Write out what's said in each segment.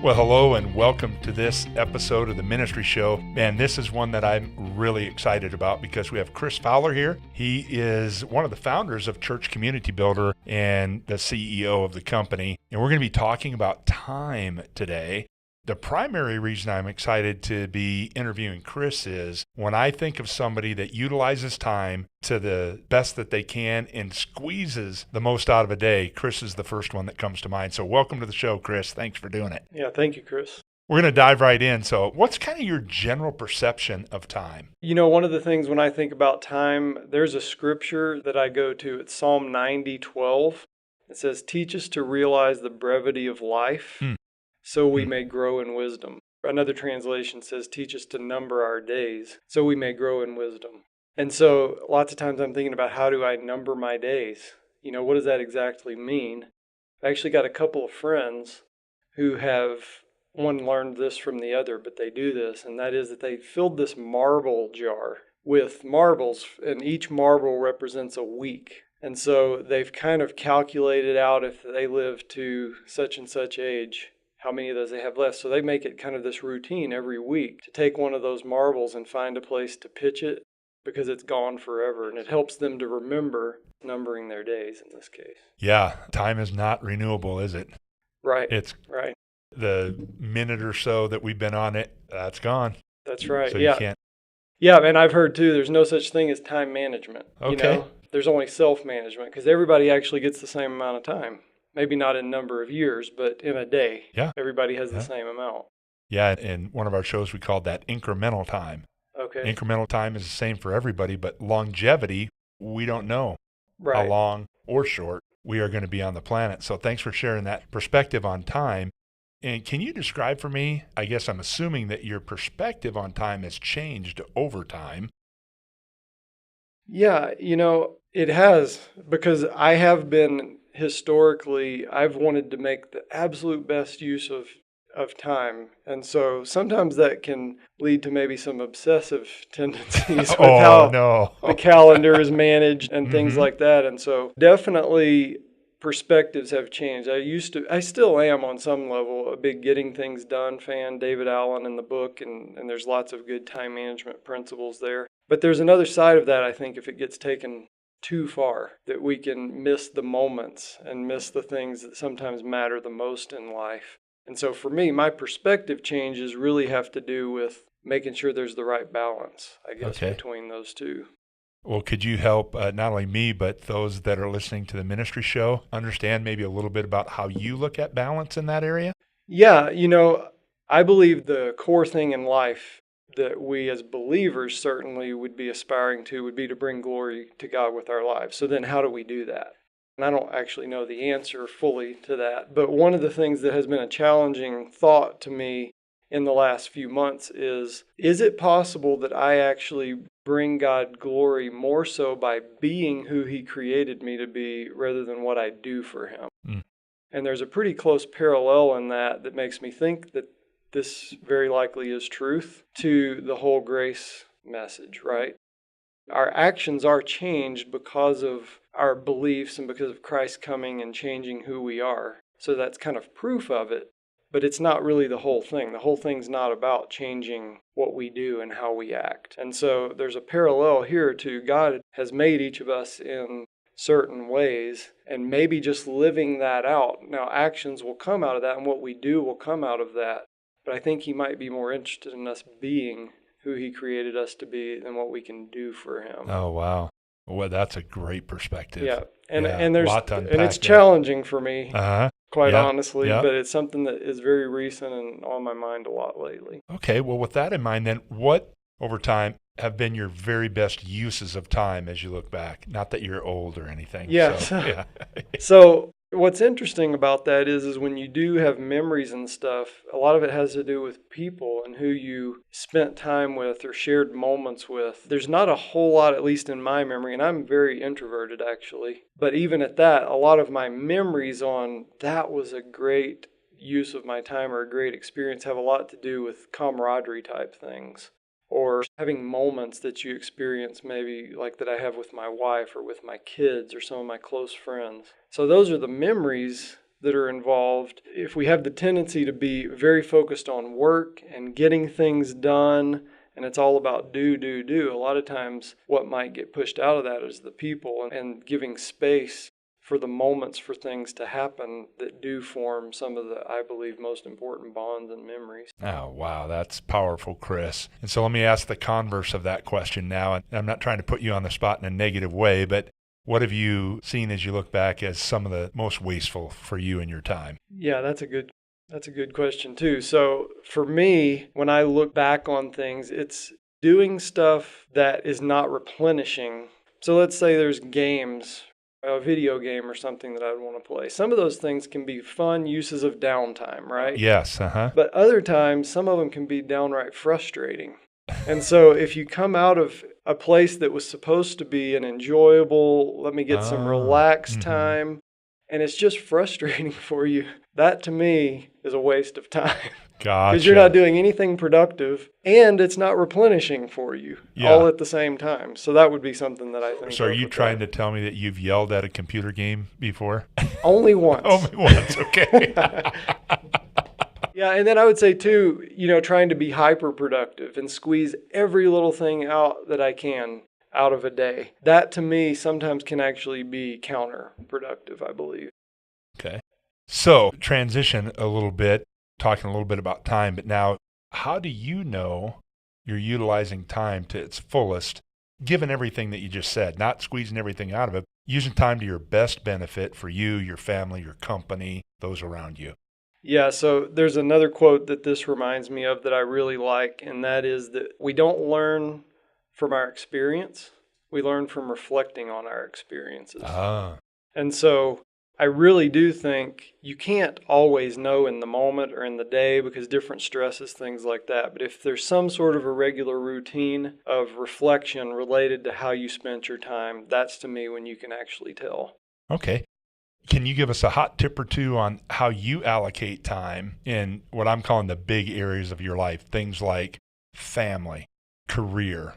Well, hello and welcome to this episode of the Ministry Show. Man, this is one that I'm really excited about because we have Chris Fowler here. He is one of the founders of Church Community Builder and the CEO of the company. And we're going to be talking about time today. The primary reason I'm excited to be interviewing Chris is when I think of somebody that utilizes time to the best that they can and squeezes the most out of a day, Chris is the first one that comes to mind. So welcome to the show, Chris. Thanks for doing it. Yeah, thank you, Chris. We're going to dive right in. So what's kind of your general perception of time? You know, one of the things when I think about time, there's a scripture that I go to. It's Psalm 90:12. It says, "Teach us to realize the brevity of life, so we may grow in wisdom." Another translation says, "Teach us to number our days, so we may grow in wisdom." And so lots of times I'm thinking about, how do I number my days? You know, what does that exactly mean? I actually got a couple of friends who have, one learned this from the other, but they do this, and that is that they filled this marble jar with marbles, and each marble represents a week. And so they've kind of calculated out, if they live to such and such age, how many of those they have left. So they make it kind of this routine every week to take one of those marbles and find a place to pitch it, because it's gone forever. And it helps them to remember numbering their days in this case. Yeah, time is not renewable, is it? Right. It's right. The minute or so that we've been on it, that's gone. That's right. So yeah. You can't. Yeah, and I've heard too, there's no such thing as time management. Okay. You know? There's only self-management, because everybody actually gets the same amount of time. Maybe not in number of years, but in a day. Yeah. Everybody has the same amount. Yeah, in one of our shows, we called that incremental time. Okay. Incremental time is the same for everybody, but longevity, we don't know Right. how long or short we are going to be on the planet. So thanks for sharing that perspective on time. And can you describe for me, I guess I'm assuming that your perspective on time has changed over time. Yeah, you know, it has, because I have been historically, I've wanted to make the absolute best use of time. And so sometimes that can lead to maybe some obsessive tendencies with how the calendar is managed and things like that. And so definitely perspectives have changed. I still am on some level a big getting things done fan, David Allen in the book, and there's lots of good time management principles there. But there's another side of that, I think, if it gets taken too far, that we can miss the moments and miss the things that sometimes matter the most in life. And so for me, my perspective changes really have to do with making sure there's the right balance, I guess, between those two. Well, could you help not only me, but those that are listening to the Ministry Show understand maybe a little bit about how you look at balance in that area? Yeah, you know, I believe the core thing in life that we as believers certainly would be aspiring to would be to bring glory to God with our lives. So then how do we do that? And I don't actually know the answer fully to that. But one of the things that has been a challenging thought to me in the last few months is it possible that I actually bring God glory more so by being who He created me to be rather than what I do for Him? And there's a pretty close parallel in that makes me think that this very likely is truth to the whole grace message, right? Our actions are changed because of our beliefs and because of Christ coming and changing who we are. So that's kind of proof of it, but it's not really the whole thing. The whole thing's not about changing what we do and how we act. And so there's a parallel here to God has made each of us in certain ways, and maybe just living that out. Now, actions will come out of that, and what we do will come out of that. But I think He might be more interested in us being who He created us to be than what we can do for Him. Oh, wow. Well, that's a great perspective. Yeah. And there's, a lot to unpack and it's there. challenging for me, quite Yeah. honestly, Yeah. but it's something that is very recent and on my mind a lot lately. Okay. Well, with that in mind, then what over time have been your very best uses of time as you look back? Not that you're old or anything. Yeah. So what's interesting about that is when you do have memories and stuff, a lot of it has to do with people and who you spent time with or shared moments with. There's not a whole lot, at least in my memory, and I'm very introverted actually, but even at that, a lot of my memories on that was a great use of my time or a great experience have a lot to do with camaraderie type things. Or having moments that you experience maybe like that I have with my wife or with my kids or some of my close friends. So those are the memories that are involved, if we have the tendency to be very focused on work and getting things done, and it's all about do, a lot of times what might get pushed out of that is the people and giving space for the moments for things to happen that do form some of the, I believe, most important bonds and memories. Oh, wow. That's powerful, Chris. And so let me ask the converse of that question now. And I'm not trying to put you on the spot in a negative way, but what have you seen as you look back as some of the most wasteful for you in your time? Yeah, that's a good question too. So for me, when I look back on things, it's doing stuff that is not replenishing. So let's say there's games, a video game or something that I would want to play. Some of those things can be fun uses of downtime, right? Yes, But other times, some of them can be downright frustrating. And so if you come out of a place that was supposed to be an enjoyable, let me get some relaxed time, and it's just frustrating for you, that to me is a waste of time. Gotcha. Because you're not doing anything productive, and it's not replenishing for you all at the same time. So that would be something that I think. So are you trying to tell me that you've yelled at a computer game before? Only once. Only once, okay. Yeah, and then I would say too, trying to be hyper productive and squeeze every little thing out that I can out of a day. That to me sometimes can actually be counterproductive, I believe. Okay. So transition a little bit, talking a little bit about time, but now how do you know you're utilizing time to its fullest, given everything that you just said, not squeezing everything out of it, using time to your best benefit for you, your family, your company, those around you? Yeah, so there's another quote that this reminds me of that I really like, and that is that we don't learn from our experience, we learn from reflecting on our experiences. And so I really do think you can't always know in the moment or in the day because different stresses, things like that. But if there's some sort of a regular routine of reflection related to how you spent your time, that's to me when you can actually tell. Okay. Can you give us a hot tip or two on how you allocate time in what I'm calling the big areas of your life? Things like family, career,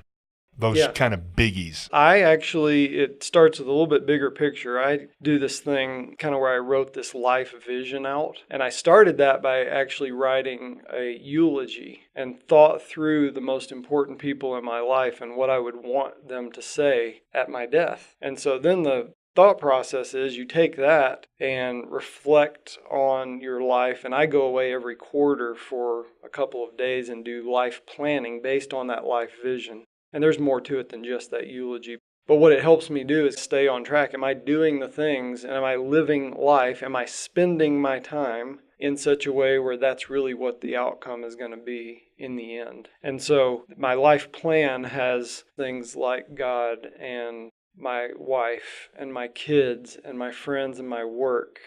those kind of biggies. It starts with a little bit bigger picture. I do this thing kind of where I wrote this life vision out. And I started that by actually writing a eulogy and thought through the most important people in my life and what I would want them to say at my death. And so then the thought process is you take that and reflect on your life. And I go away every quarter for a couple of days and do life planning based on that life vision. And there's more to it than just that eulogy. But what it helps me do is stay on track. Am I doing the things and am I living life? Am I spending my time in such a way where that's really what the outcome is going to be in the end? And so my life plan has things like God and my wife and my kids and my friends and my work.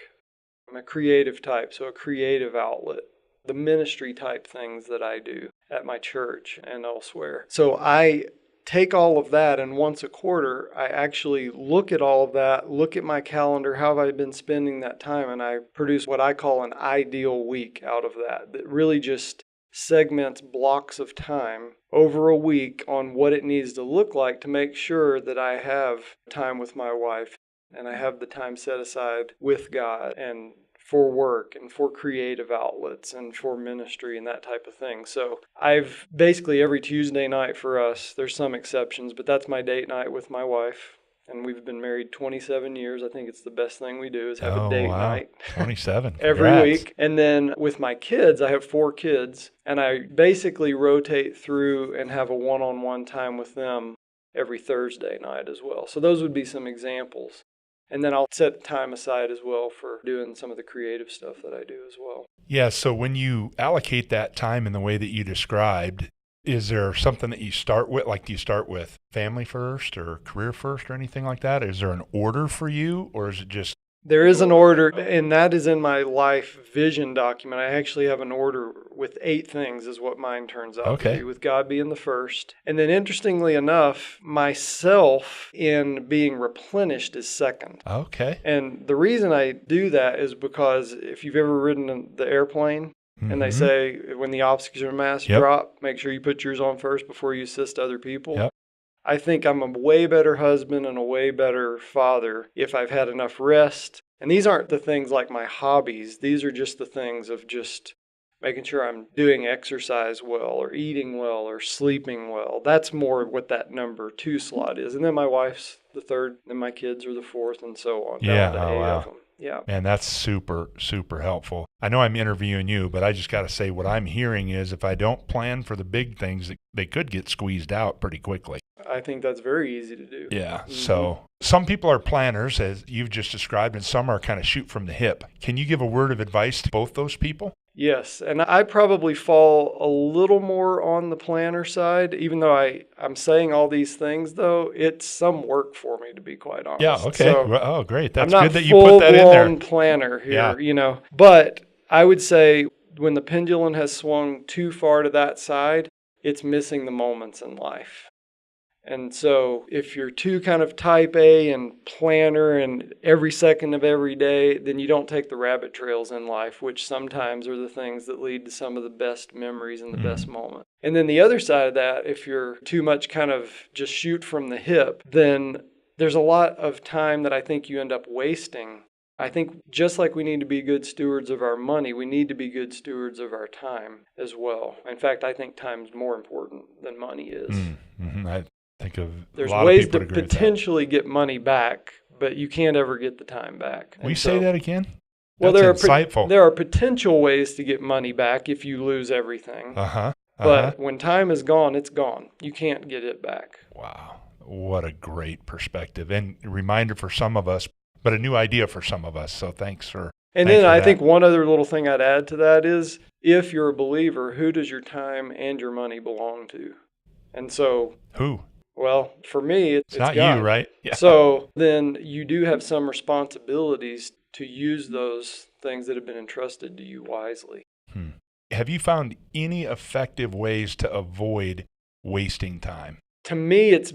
I'm a creative type, so a creative outlet. The ministry type things that I do at my church and elsewhere. So I take all of that, and once a quarter, I actually look at all of that, look at my calendar, how have I been spending that time, and I produce what I call an ideal week out of that really just segments blocks of time over a week on what it needs to look like to make sure that I have time with my wife and I have the time set aside with God and for work and for creative outlets and for ministry and that type of thing. So I've basically every Tuesday night for us, there's some exceptions, but that's my date night with my wife. And we've been married 27 years. I think it's the best thing we do is have a date night. 27. Every week. And then with my kids, I have 4 kids, and I basically rotate through and have a one-on-one time with them every Thursday night as well. So those would be some examples. And then I'll set time aside as well for doing some of the creative stuff that I do as well. Yeah, so when you allocate that time in the way that you described, is there something that you start with? Like, do you start with family first or career first or anything like that? Is there an order for you, or is it just? There is an order, and that is in my life vision document. I actually have an order with 8 things is what mine turns out to be, with God being the first. And then interestingly enough, myself in being replenished is second. Okay. And the reason I do that is because if you've ever ridden in the airplane, and they say when the oxygen mask drop, make sure you put yours on first before you assist other people. Yep. I think I'm a way better husband and a way better father if I've had enough rest And these aren't the things like my hobbies. These are just the things of just making sure I'm doing exercise well or eating well or sleeping well. That's more what that number 2 slot is. And then my wife's the third, and my kids are the fourth, and so on. Yeah, Down to 8 of them. Yeah. Man, that's super, super helpful. I know I'm interviewing you, but I just got to say what I'm hearing is if I don't plan for the big things, they could get squeezed out pretty quickly. I think that's very easy to do. Yeah. Mm-hmm. So some people are planners, as you've just described, and some are kind of shoot from the hip. Can you give a word of advice to both those people? Yes, and I probably fall a little more on the planner side, even though I'm saying all these things, though, it's some work for me, to be quite honest. Yeah, okay. So, great. That's good that you put that in there. I'm not full-blown planner here, But I would say when the pendulum has swung too far to that side, it's missing the moments in life. And so if you're too kind of type A and planner and every second of every day, then you don't take the rabbit trails in life, which sometimes are the things that lead to some of the best memories and the best moments. And then the other side of that, if you're too much kind of just shoot from the hip, then there's a lot of time that I think you end up wasting. I think just like we need to be good stewards of our money, we need to be good stewards of our time as well. In fact, I think time's more important than money is. Mm-hmm. There's ways to potentially get money back, but you can't ever get the time back. Will you say that again? Well, That's insightful. There are potential ways to get money back if you lose everything. But when time is gone, it's gone. You can't get it back. Wow. What a great perspective. And a reminder for some of us, but a new idea for some of us. So thanks for I think one other little thing I'd add to that is, if you're a believer, who does your time and your money belong to? And so... Who? Well, for me, it's not God. you, right? Yeah. So then you do have some responsibilities to use those things that have been entrusted to you wisely. Have you found any effective ways to avoid wasting time? To me, it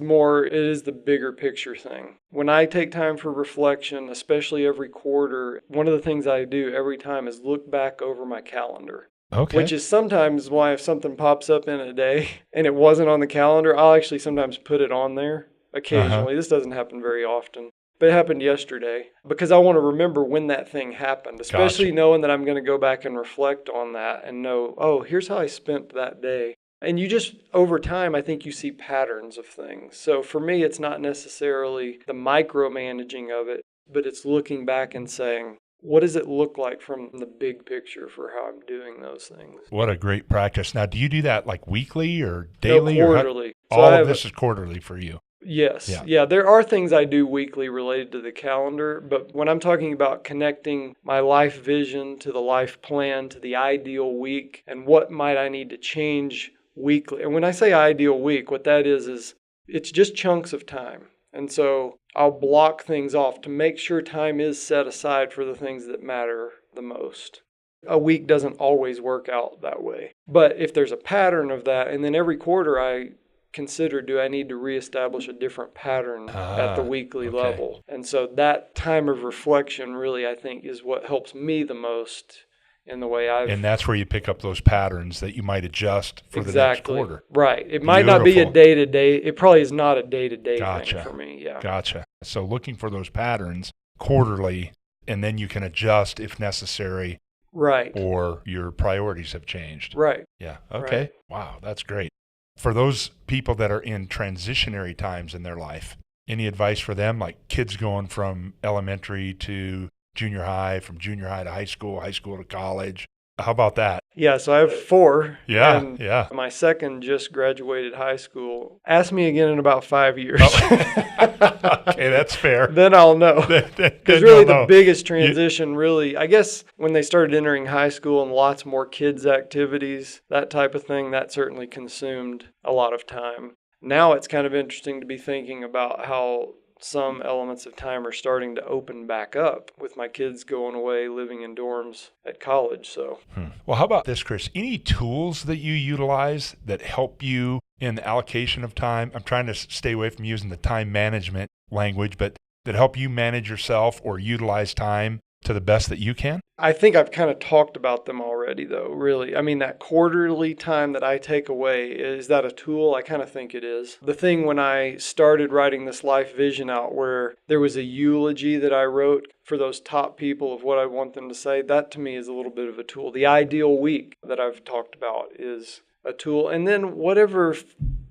is the bigger picture thing. When I take time for reflection, especially every quarter, one of the things I do every time is look back over my calendar. Okay. Which is sometimes why if something pops up in a day and it wasn't on the calendar, I'll actually sometimes put it on there occasionally. This doesn't happen very often, but it happened yesterday because I want to remember when that thing happened, especially knowing that I'm going to go back and reflect on that and know, oh, here's how I spent that day. And you just, over time, I think you see patterns of things. So for me, it's not necessarily the micromanaging of it, but it's looking back and saying, what does it look like from the big picture for how I'm doing those things? What a great practice. Now, do you do that like weekly or daily? No, quarterly. All of this is quarterly for you. Yes. Yeah, there are things I do weekly related to the calendar, but when I'm talking about connecting my life vision to the life plan, to the ideal week, and what might I need to change weekly. And when I say ideal week, what that is it's just chunks of time. And so I'll block things off to make sure time is set aside for the things that matter the most. A week doesn't always work out that way. But if there's a pattern of that, and then every quarter I consider, do I need to reestablish a different pattern at the weekly level? And so that time of reflection really, I think, is what helps me the most in the way And that's where you pick up those patterns that you might adjust for the next quarter. Right. It might not be a day-to-day. It probably is not a day-to-day thing for me. Yeah. Gotcha. So looking for those patterns quarterly, and then you can adjust if necessary. Right. Or your priorities have changed. Right. Yeah. Okay. Right. Wow. That's great. For those people that are in transitionary times in their life, any advice for them, like kids going from elementary to junior high, from junior high to high school to college? How about that? Yeah, so I have 4. Yeah. My second just graduated high school. Ask me again in about 5 years. Okay, that's fair. Then I'll know. Because really the biggest transition really, I guess when they started entering high school and lots more kids activities, that type of thing, that certainly consumed a lot of time. Now it's kind of interesting to be thinking about how some elements of time are starting to open back up with my kids going away, living in dorms at college. So, Well, how about this, Chris? Any tools that you utilize that help you in the allocation of time? I'm trying to stay away from using the time management language, but that help you manage yourself or utilize time to the best that you can? I think I've kind of talked about them already, though, really. I mean, that quarterly time that I take away, is that a tool? I kind of think it is. The thing when I started writing this life vision out, where there was a eulogy that I wrote for those top people of what I want them to say, that to me is a little bit of a tool. The ideal week that I've talked about is a tool. And then whatever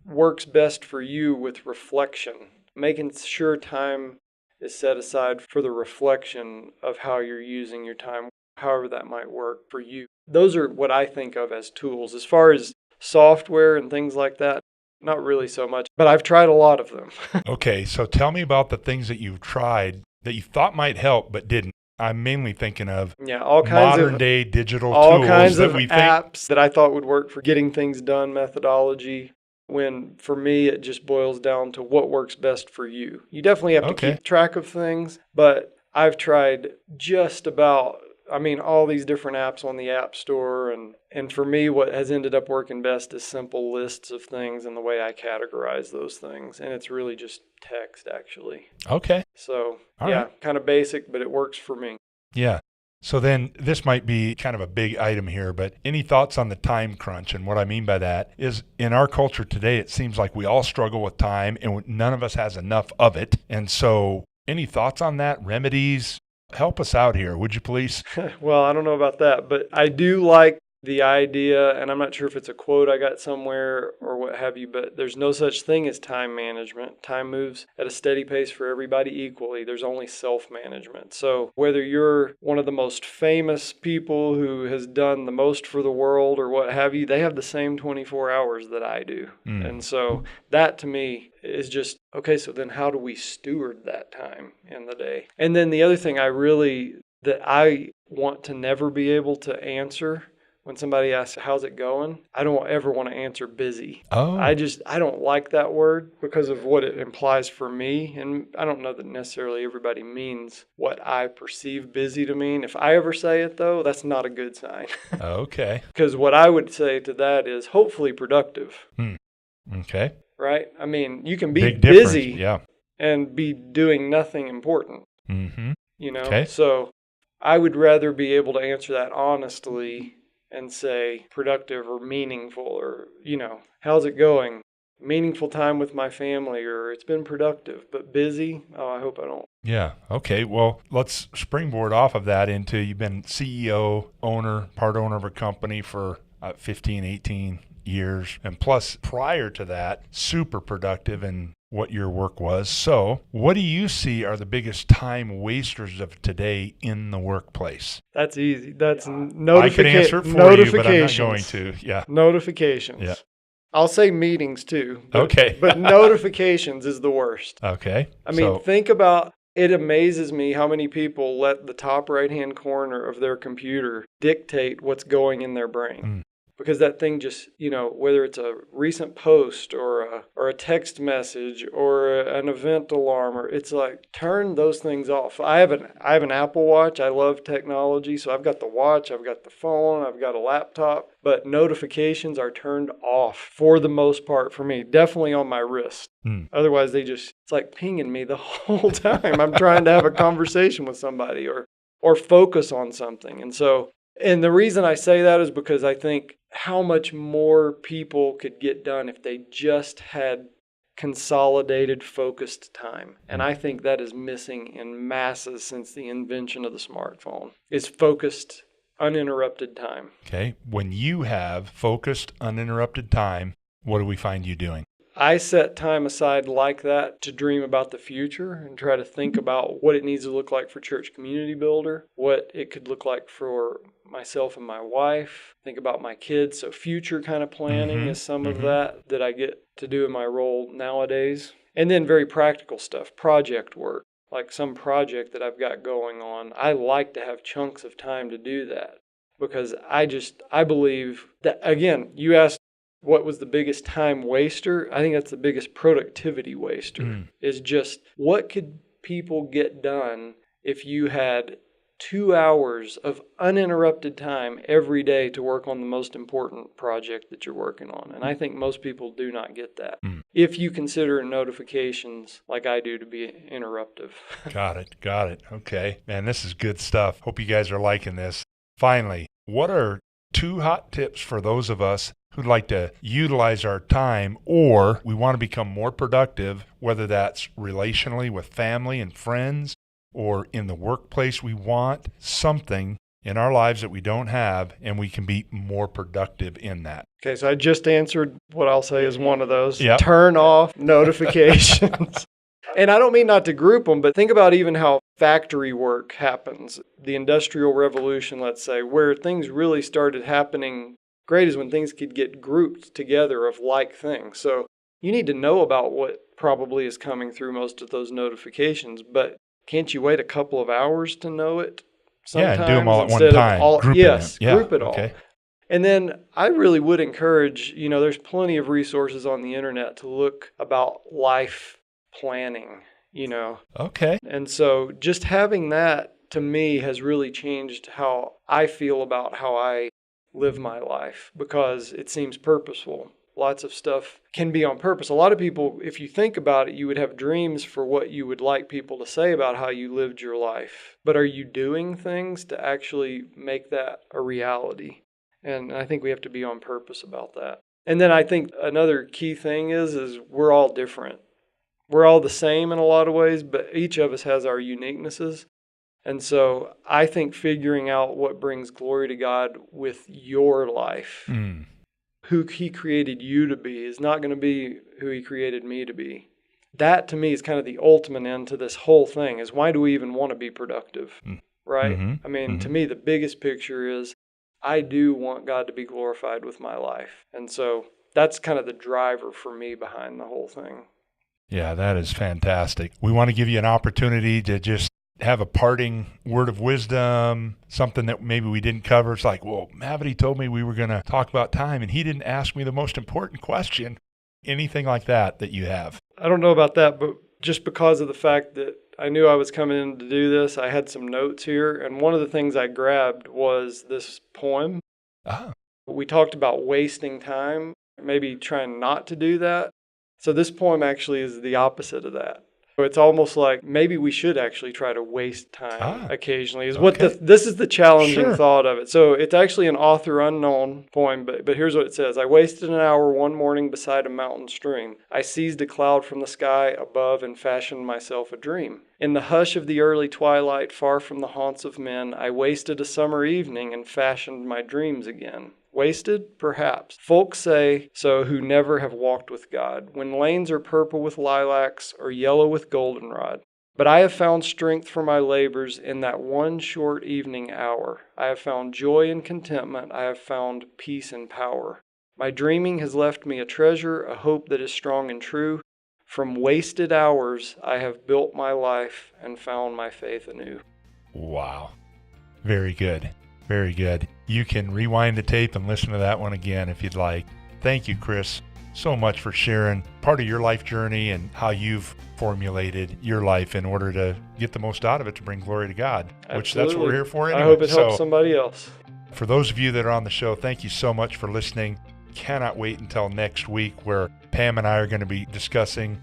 works best for you with reflection, making sure time is set aside for the reflection of how you're using your time, however that might work for you. Those are what I think of as tools. As far as software and things like that, not really so much, but I've tried a lot of them. Okay, so tell me about the things that you've tried that you thought might help but didn't. I'm mainly thinking of all kinds modern of day digital all tools kinds that of we apps that I thought would work for getting things done, methodology. When for me, it just boils down to what works best for you. You definitely have to keep track of things, but I've tried just about, all these different apps on the App Store. And for me, what has ended up working best is simple lists of things and the way I categorize those things. And it's really just text, actually. Okay. So, All right. kind of basic, but it works for me. Yeah. So then this might be kind of a big item here, but any thoughts on the time crunch? And what I mean by that is in our culture today, it seems like we all struggle with time and none of us has enough of it. And so any thoughts on that? Remedies? Help us out here, would you please? Well, I don't know about that, but I do like the idea, and I'm not sure if it's a quote I got somewhere or what have you, but there's no such thing as time management. Time moves at a steady pace for everybody equally. There's only self-management. So whether you're one of the most famous people who has done the most for the world or what have you, they have the same 24 hours that I do. And so that to me is just, okay, so then how do we steward that time in the day? And then the other thing that I want to never be able to answer when somebody asks, how's it going? I don't ever want to answer busy. Oh. I don't like that word because of what it implies for me. And I don't know that necessarily everybody means what I perceive busy to mean. If I ever say it, though, that's not a good sign. Okay. Because what I would say to that is hopefully productive. Okay. Right? You can be Big busy difference. and be doing nothing important. Mm-hmm. Okay. So I would rather be able to answer that honestly and say productive or meaningful or, how's it going? Meaningful time with my family, or it's been productive, but busy? Oh, I hope I don't. Yeah. Okay. Well, let's springboard off of that into you've been CEO, part owner of a company for 15, 18 years. And plus, prior to that, super productive in what your work was. So what do you see are the biggest time wasters of today in the workplace? That's easy. That's I could answer it for you, but I'm not going to. Yeah. Notifications. Yeah. I'll say meetings too. Okay. But notifications is the worst. Okay. Think about, it amazes me how many people let the top right-hand corner of their computer dictate what's going in their brain. Because that thing just, whether it's a recent post or a text message or an event alarm, or it's like, turn those things off. I have an Apple Watch. I love technology. So I've got the watch, I've got the phone, I've got a laptop, but notifications are turned off for the most part for me, definitely on my wrist. Otherwise it's like pinging me the whole time. I'm trying to have a conversation with somebody or focus on something. And the reason I say that is because I think how much more people could get done if they just had consolidated, focused time. And I think that is missing in masses since the invention of the smartphone, is focused, uninterrupted time. Okay. When you have focused, uninterrupted time, what do we find you doing? I set time aside like that to dream about the future and try to think about what it needs to look like for Church Community Builder, what it could look like for myself and my wife, think about my kids. So future kind of planning is some of that I get to do in my role nowadays. And then very practical stuff, project work, like some project that I've got going on. I like to have chunks of time to do that because I believe that, again, you asked, what was the biggest time waster? I think that's the biggest productivity waster, is just what could people get done if you had 2 hours of uninterrupted time every day to work on the most important project that you're working on. And I think most people do not get that. If you consider notifications like I do to be interruptive. Got it. Okay. Man, this is good stuff. Hope you guys are liking this. Finally, what are 2 hot tips for those of us who'd like to utilize our time, or we want to become more productive, whether that's relationally with family and friends, or in the workplace? We want something in our lives that we don't have, and we can be more productive in that. Okay, so I just answered what I'll say is one of those. Yep. Turn off notifications. And I don't mean not to group them, but think about even how factory work happens. The Industrial Revolution, let's say, where things really started happening great is when things could get grouped together of like things. So you need to know about what probably is coming through most of those notifications, but can't you wait a couple of hours to know it sometimes? Yeah, and do them all at one time. Group it all. And then I really would encourage, there's plenty of resources on the internet to look about life planning, Okay. And so just having that to me has really changed how I feel about how I live my life, because it seems purposeful. Lots of stuff can be on purpose. A lot of people, if you think about it, you would have dreams for what you would like people to say about how you lived your life. But are you doing things to actually make that a reality? And I think we have to be on purpose about that. And then I think another key thing is we're all different. We're all the same in a lot of ways, but each of us has our uniquenesses. And so I think figuring out what brings glory to God with your life, who He created you to be, is not going to be who He created me to be. That to me is kind of the ultimate end to this whole thing, is why do we even want to be productive, right? I mean, to me, the biggest picture is I do want God to be glorified with my life. And so that's kind of the driver for me behind the whole thing. Yeah, that is fantastic. We want to give you an opportunity to just have a parting word of wisdom, something that maybe we didn't cover. It's like, well, Mavity told me we were going to talk about time, and he didn't ask me the most important question. Anything like that you have? I don't know about that, but just because of the fact that I knew I was coming in to do this, I had some notes here, and one of the things I grabbed was this poem. We talked about wasting time, maybe trying not to do that. So this poem actually is the opposite of that. So it's almost like maybe we should actually try to waste time occasionally. This is the challenging thought of it. So it's actually an author unknown poem, but here's what it says. I wasted an hour one morning beside a mountain stream. I seized a cloud from the sky above and fashioned myself a dream. In the hush of the early twilight, far from the haunts of men, I wasted a summer evening and fashioned my dreams again. Wasted? Perhaps. Folks say so who never have walked with God, when lanes are purple with lilacs or yellow with goldenrod. But I have found strength for my labors in that one short evening hour. I have found joy and contentment. I have found peace and power. My dreaming has left me a treasure, a hope that is strong and true. From wasted hours I have built my life and found my faith anew. Wow. Very good. Very good. You can rewind the tape and listen to that one again if you'd like. Thank you, Chris, so much for sharing part of your life journey and how you've formulated your life in order to get the most out of it to bring glory to God, which that's what we're here for anyway. I hope it helps somebody else. For those of you that are on the show, thank you so much for listening. Cannot wait until next week where Pam and I are going to be discussing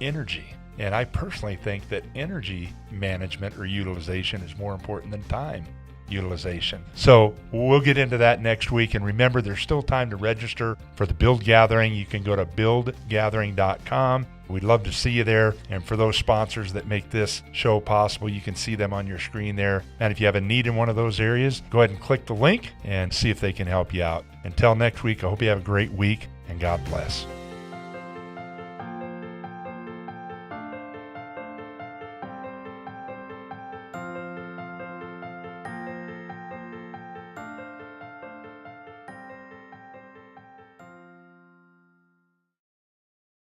energy. And I personally think that energy management or utilization is more important than time utilization. So we'll get into that next week. And remember, there's still time to register for the Build Gathering. You can go to buildgathering.com. We'd love to see you there. And for those sponsors that make this show possible, you can see them on your screen there. And if you have a need in one of those areas, go ahead and click the link and see if they can help you out. Until next week, I hope you have a great week and God bless.